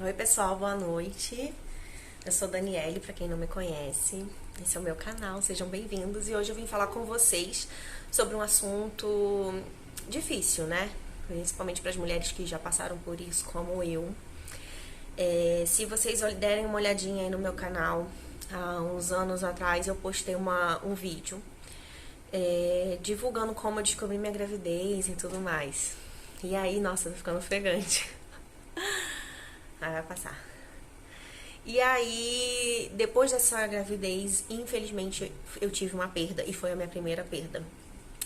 Oi pessoal, boa noite. Eu sou Daniele, pra quem não me conhece. Esse é o meu canal, sejam bem-vindos. E hoje eu vim falar com vocês sobre um assunto difícil, né? Principalmente para as mulheres que já passaram por isso, como eu. Se vocês derem uma olhadinha aí no meu canal, há uns anos atrás eu postei um vídeo divulgando como eu descobri minha gravidez e tudo mais. E aí, nossa, tá ficando ofegante. Aí vai passar. E aí, depois dessa gravidez, infelizmente, eu tive uma perda e foi a minha primeira perda.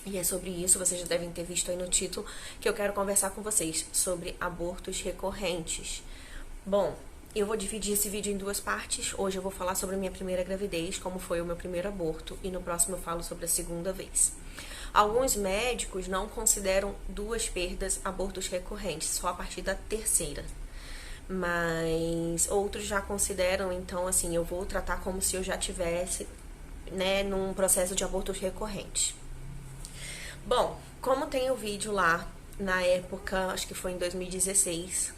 E é sobre isso, vocês já devem ter visto aí no título, que eu quero conversar com vocês sobre abortos recorrentes. Bom, eu vou dividir esse vídeo em duas partes. Hoje eu vou falar sobre a minha primeira gravidez, como foi o meu primeiro aborto, e no próximo eu falo sobre a segunda vez. Alguns médicos não consideram duas perdas abortos recorrentes, só a partir da terceira. Mas outros já consideram, então, assim, eu vou tratar como se eu já tivesse, né, num processo de abortos recorrentes. Bom, como tem o vídeo lá, na época, acho que foi em 2016,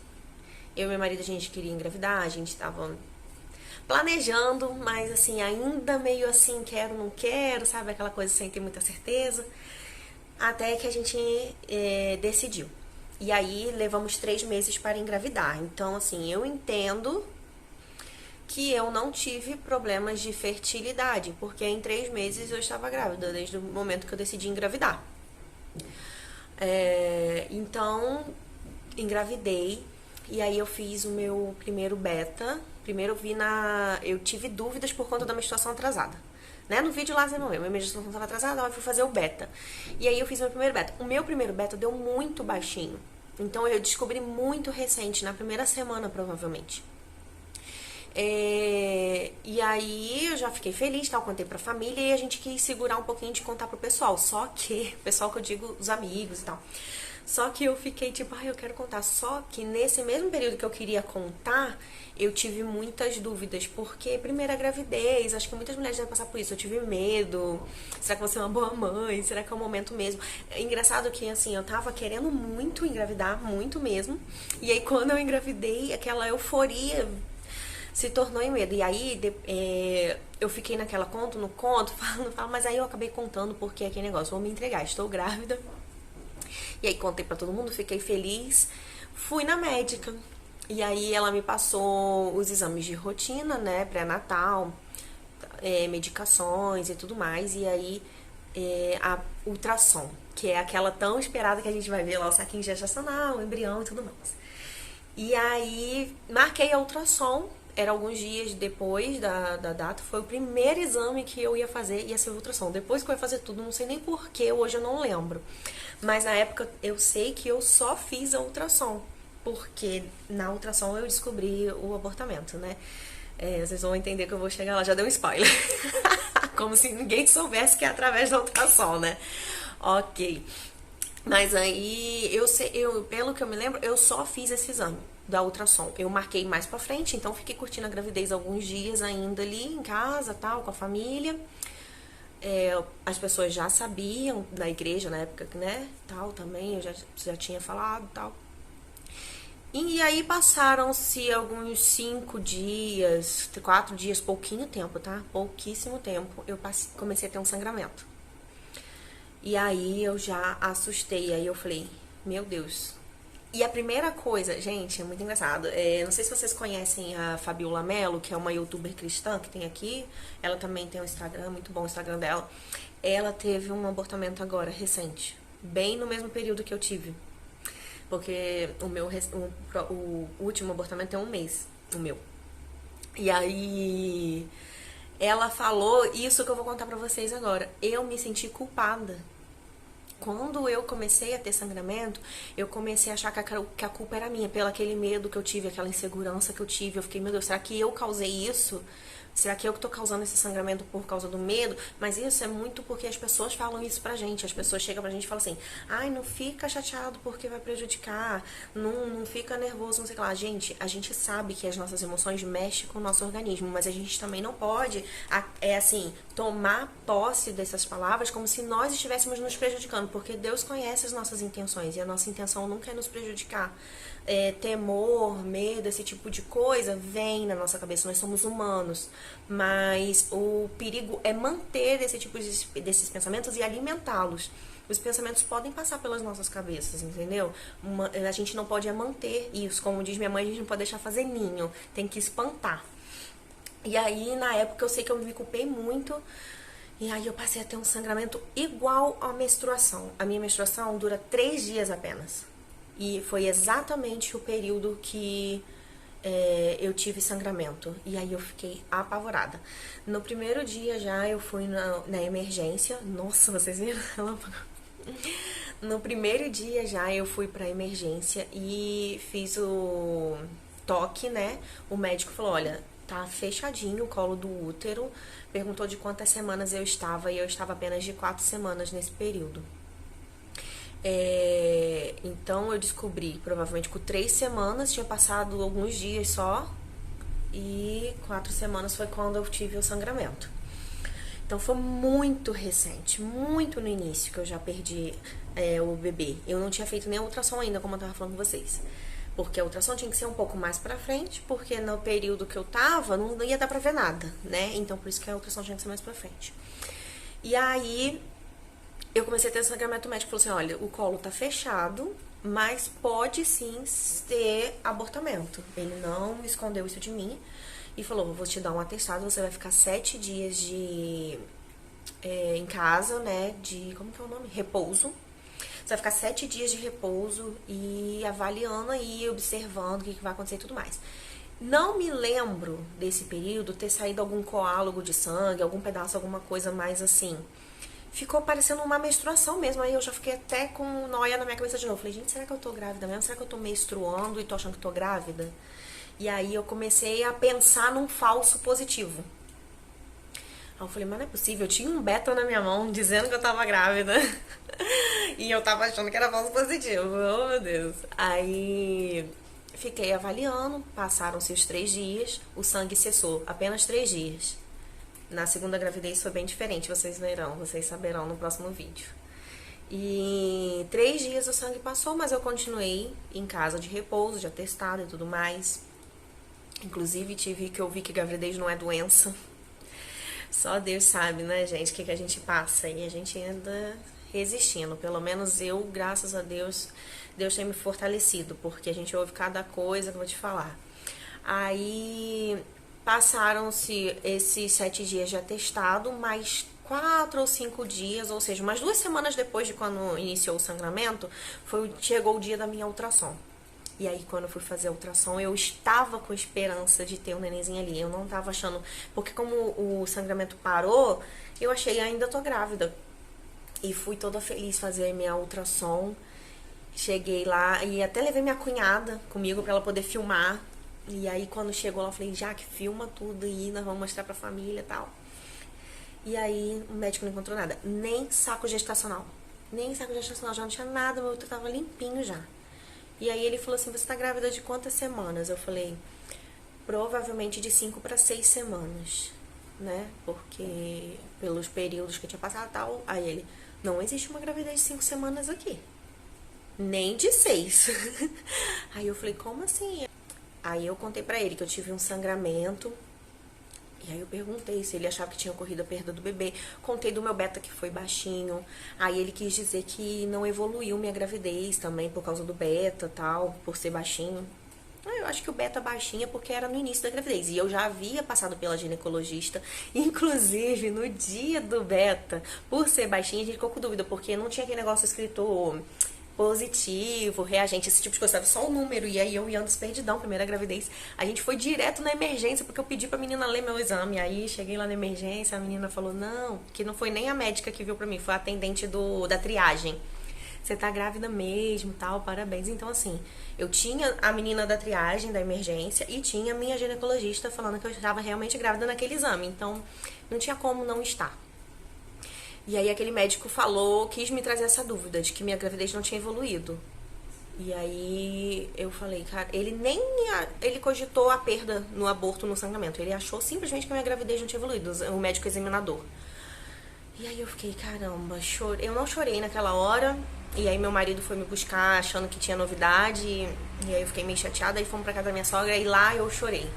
eu e meu marido, a gente queria engravidar, a gente tava planejando, mas assim, ainda meio assim, quero, não quero, sabe? Aquela coisa sem ter muita certeza. Até que a gente decidiu. E aí levamos 3 meses para engravidar. Então, assim, eu entendo que eu não tive problemas de fertilidade, porque em 3 meses eu estava grávida, desde o momento que eu decidi engravidar. Então, engravidei, e aí eu fiz o meu primeiro beta. Primeiro eu tive dúvidas por conta da menstruação atrasada. Né? No vídeo lá você não viu, minha menstruação estava atrasada, eu fui fazer o beta. E aí eu fiz meu primeiro beta. O meu primeiro beta deu muito baixinho. Então eu descobri muito recente, na primeira semana provavelmente. E aí eu já fiquei feliz, tal, contei pra família e a gente quis segurar um pouquinho de contar pro pessoal. Só que, pessoal que eu digo, os amigos e tal. Só que eu fiquei tipo, eu quero contar. Só que nesse mesmo período que eu queria contar, eu tive muitas dúvidas. Porque primeira gravidez, acho que muitas mulheres devem passar por isso. Eu tive medo. Será que eu vou ser uma boa mãe? Será que é o momento mesmo? É engraçado que, assim, eu tava querendo muito engravidar, muito mesmo. E aí quando eu engravidei, aquela euforia se tornou em medo. E aí eu fiquei naquela conto, no conto, falo, mas aí eu acabei contando porque é aquele negócio, vou me entregar, estou grávida. E aí contei pra todo mundo, fiquei feliz. Fui na médica. E aí ela me passou os exames de rotina, né, pré-natal, medicações e tudo mais. E aí a ultrassom, que é aquela tão esperada que a gente vai ver lá o saquinho gestacional, o embrião e tudo mais. E aí marquei a ultrassom, era alguns dias depois da data, foi o primeiro exame que eu ia fazer, ia ser ultrassom. Depois que eu ia fazer tudo, não sei nem porquê, hoje eu não lembro. Mas na época eu sei que eu só fiz a ultrassom, porque na ultrassom eu descobri o abortamento, né? Vocês vão entender que eu vou chegar lá, já deu um spoiler. Como se ninguém soubesse que é através da ultrassom, né? Ok. Mas aí, pelo que eu me lembro, eu só fiz esse exame da ultrassom. Eu marquei mais pra frente, então fiquei curtindo a gravidez alguns dias ainda ali em casa, tal, com a família. As pessoas já sabiam da igreja na época, né, tal, também, eu já tinha falado, tal. E aí passaram-se alguns 5 dias, 4 dias, pouquinho tempo, tá? Pouquíssimo tempo, comecei a ter um sangramento. E aí eu já assustei, aí eu falei, meu Deus. E a primeira coisa, gente, é muito engraçado. Não sei se vocês conhecem a Fabiola Mello, que é uma youtuber cristã que tem aqui. Ela também tem um Instagram, muito bom o Instagram dela. Ela teve um abortamento agora, recente. Bem no mesmo período que eu tive. Porque o último abortamento é um mês, o meu. E aí ela falou isso que eu vou contar pra vocês agora. Eu me senti culpada. Quando eu comecei a ter sangramento, eu comecei a achar que a culpa era minha, pelo aquele medo que eu tive, aquela insegurança que eu tive. Eu fiquei, meu Deus, será que eu causei isso? Será que eu que tô causando esse sangramento por causa do medo? Mas isso é muito porque as pessoas falam isso pra gente. As pessoas chegam pra gente e falam assim, ai, não fica chateado porque vai prejudicar, não fica nervoso, não sei o que lá. Gente, a gente sabe que as nossas emoções mexem com o nosso organismo, mas a gente também não pode, tomar posse dessas palavras como se nós estivéssemos nos prejudicando. funcione, porque Deus conhece as nossas intenções e a nossa intenção nunca é nos prejudicar. Temor, medo, esse tipo de coisa vem na nossa cabeça, nós somos humanos, mas o perigo é manter esse tipo desses pensamentos e alimentá-los. Os pensamentos podem passar pelas nossas cabeças, entendeu? A gente não pode manter isso, como diz minha mãe, a gente não pode deixar fazer ninho, tem que espantar. E aí, na época, eu sei que eu me culpei muito. E aí eu passei a ter um sangramento igual à menstruação. A minha menstruação dura 3 dias apenas. E foi exatamente o período que eu tive sangramento. E aí eu fiquei apavorada. No primeiro dia já eu fui na emergência. Nossa, vocês viram? No primeiro dia já eu fui pra emergência e fiz o toque, né? O médico falou, olha, tá fechadinho o colo do útero. Perguntou de quantas semanas eu estava e eu estava apenas de 4 semanas nesse período. Então eu descobri, provavelmente com 3 semanas, tinha passado alguns dias só, e 4 semanas foi quando eu tive o sangramento. Então foi muito recente, muito no início que eu já perdi o bebê. Eu não tinha feito nem a ultrassom ainda, como eu tava falando com vocês. Porque a ultrassom tinha que ser um pouco mais pra frente, porque no período que eu tava não ia dar pra ver nada, né? Então por isso que a ultrassom tinha que ser mais pra frente. E aí eu comecei a ter sangramento, o médico falou assim, olha, o colo tá fechado, mas pode sim ter abortamento. Ele não escondeu isso de mim e falou, vou te dar um atestado, você vai ficar 7 dias em casa, né, como que é o nome? Repouso. Você vai ficar 7 dias de repouso e avaliando aí, observando o que vai acontecer e tudo mais. Não me lembro desse período ter saído algum coágulo de sangue, algum pedaço, alguma coisa mais assim. Ficou parecendo uma menstruação mesmo. Aí eu já fiquei até com noia na minha cabeça de novo. Falei, gente, será que eu tô grávida mesmo? Será que eu tô menstruando e tô achando que tô grávida? E aí eu comecei a pensar num falso positivo. Aí eu falei, mas não é possível. Eu tinha um beta na minha mão dizendo que eu tava grávida. E eu tava achando que era falso positivo. Oh, meu Deus. Aí fiquei avaliando. Passaram-se os 3 dias. O sangue cessou. Apenas 3 dias. Na segunda gravidez foi bem diferente, vocês verão, vocês saberão no próximo vídeo. E 3 dias o sangue passou, mas eu continuei em casa de repouso, de atestado e tudo mais. Inclusive tive que ouvir que gravidez não é doença. Só Deus sabe, né, gente, o que a gente passa. E a gente anda resistindo. Pelo menos eu, graças a Deus, Deus tem me fortalecido, porque a gente ouve cada coisa que eu vou te falar. Aí passaram-se esses 7 dias de atestado, mais 4 ou 5 dias, ou seja, umas 2 semanas depois de quando iniciou o sangramento, chegou o dia da minha ultrassom. E aí, quando eu fui fazer a ultrassom, eu estava com esperança de ter um nenenzinho ali. Eu não tava achando... Porque como o sangramento parou, eu achei, ainda tô grávida. E fui toda feliz fazer a minha ultrassom. Cheguei lá e até levei minha cunhada comigo pra ela poder filmar. E aí, quando chegou lá, eu falei, Jaque, filma tudo aí, nós vamos mostrar pra família e tal. E aí, o médico não encontrou nada. Nem saco gestacional. Nem saco gestacional, já não tinha nada, meu útero tava limpinho já. E aí, ele falou assim, você tá grávida de quantas semanas? Eu falei, provavelmente de 5 para 6 semanas, né? Porque, pelos períodos que eu tinha passado e tal. Aí ele, não existe uma gravidez de 5 semanas aqui. Nem de 6. Aí eu falei, como assim? Aí eu contei pra ele que eu tive um sangramento. E aí eu perguntei se ele achava que tinha ocorrido a perda do bebê. Contei do meu beta que foi baixinho. Aí ele quis dizer que não evoluiu minha gravidez também por causa do beta tal, por ser baixinho. Eu acho que o beta baixinho é porque era no início da gravidez. E eu já havia passado pela ginecologista. Inclusive, no dia do beta, por ser baixinho, a gente ficou com dúvida, porque não tinha aquele negócio escrito positivo, reagente, esse tipo de coisa, era só o número. E aí eu ia antes perdidão, primeira gravidez. A gente foi direto na emergência, porque eu pedi pra menina ler meu exame. Aí cheguei lá na emergência, a menina falou, não, que não foi nem a médica que viu pra mim, foi a atendente da triagem. Você tá grávida mesmo, tal, parabéns. Então, assim, eu tinha a menina da triagem, da emergência, e tinha a minha ginecologista falando que eu estava realmente grávida naquele exame. Então, não tinha como não estar. E aí aquele médico quis me trazer essa dúvida de que minha gravidez não tinha evoluído. E aí eu falei, cara, ele cogitou a perda no aborto, no sangramento. Ele achou simplesmente que a minha gravidez não tinha evoluído, o médico examinador. E aí eu fiquei, caramba, chorei. Eu não chorei naquela hora. E aí meu marido foi me buscar achando que tinha novidade. E aí eu fiquei meio chateada. Aí fomos pra casa da minha sogra e lá eu chorei.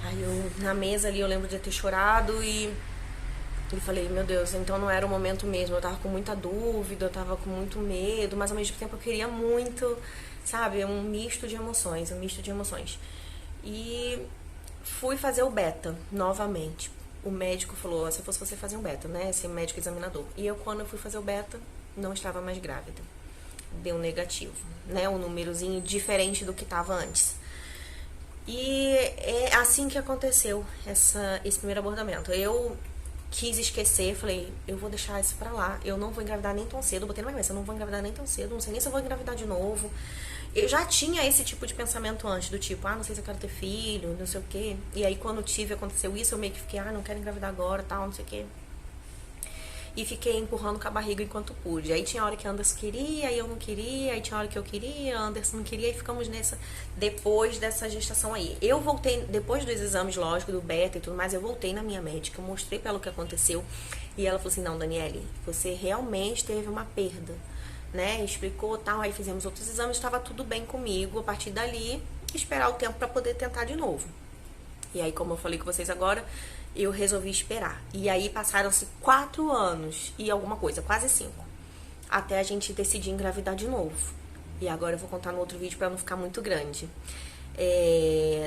Aí eu, na mesa ali, eu lembro de ter chorado e falei, meu Deus, então não era o momento mesmo. Eu tava com muita dúvida, eu tava com muito medo, mas ao mesmo tempo eu queria muito, sabe? Um misto de emoções, um misto de emoções. E fui fazer o beta novamente. O médico falou, se fosse você fazer um beta, né? Esse médico examinador. E eu, quando eu fui fazer o beta, não estava mais grávida. Deu negativo, né? Um númerozinho diferente do que estava antes. E é assim que aconteceu esse primeiro abortamento. Eu quis esquecer, falei, eu vou deixar isso pra lá, eu não vou engravidar nem tão cedo, eu botei na minha cabeça, eu não vou engravidar nem tão cedo, não sei nem se eu vou engravidar de novo. Eu já tinha esse tipo de pensamento antes, do tipo, não sei se eu quero ter filho, não sei o quê. E aí quando aconteceu isso, eu meio que fiquei, não quero engravidar agora, tal, não sei o quê. E fiquei empurrando com a barriga enquanto pude. Aí tinha hora que Anderson queria, aí eu não queria, aí tinha hora que eu queria, Anderson não queria, e ficamos nessa, depois dessa gestação aí. Eu voltei, depois dos exames, lógico, do beta e tudo mais, eu voltei na minha médica, eu mostrei pra ela o que aconteceu, e ela falou assim, não, Daniele, você realmente teve uma perda, né, explicou tal, aí fizemos outros exames, estava tudo bem comigo, a partir dali, esperar o tempo pra poder tentar de novo. E aí, como eu falei com vocês agora, eu resolvi esperar. E aí passaram-se 4 anos e alguma coisa, quase 5, até a gente decidir engravidar de novo. E agora eu vou contar no outro vídeo pra não ficar muito grande.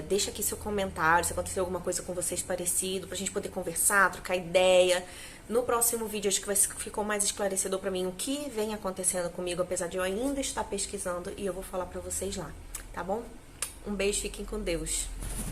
Deixa aqui seu comentário, se aconteceu alguma coisa com vocês parecido, pra gente poder conversar, trocar ideia. No próximo vídeo acho que ficou mais esclarecedor pra mim o que vem acontecendo comigo, apesar de eu ainda estar pesquisando, e eu vou falar pra vocês lá, tá bom? Um beijo, fiquem com Deus.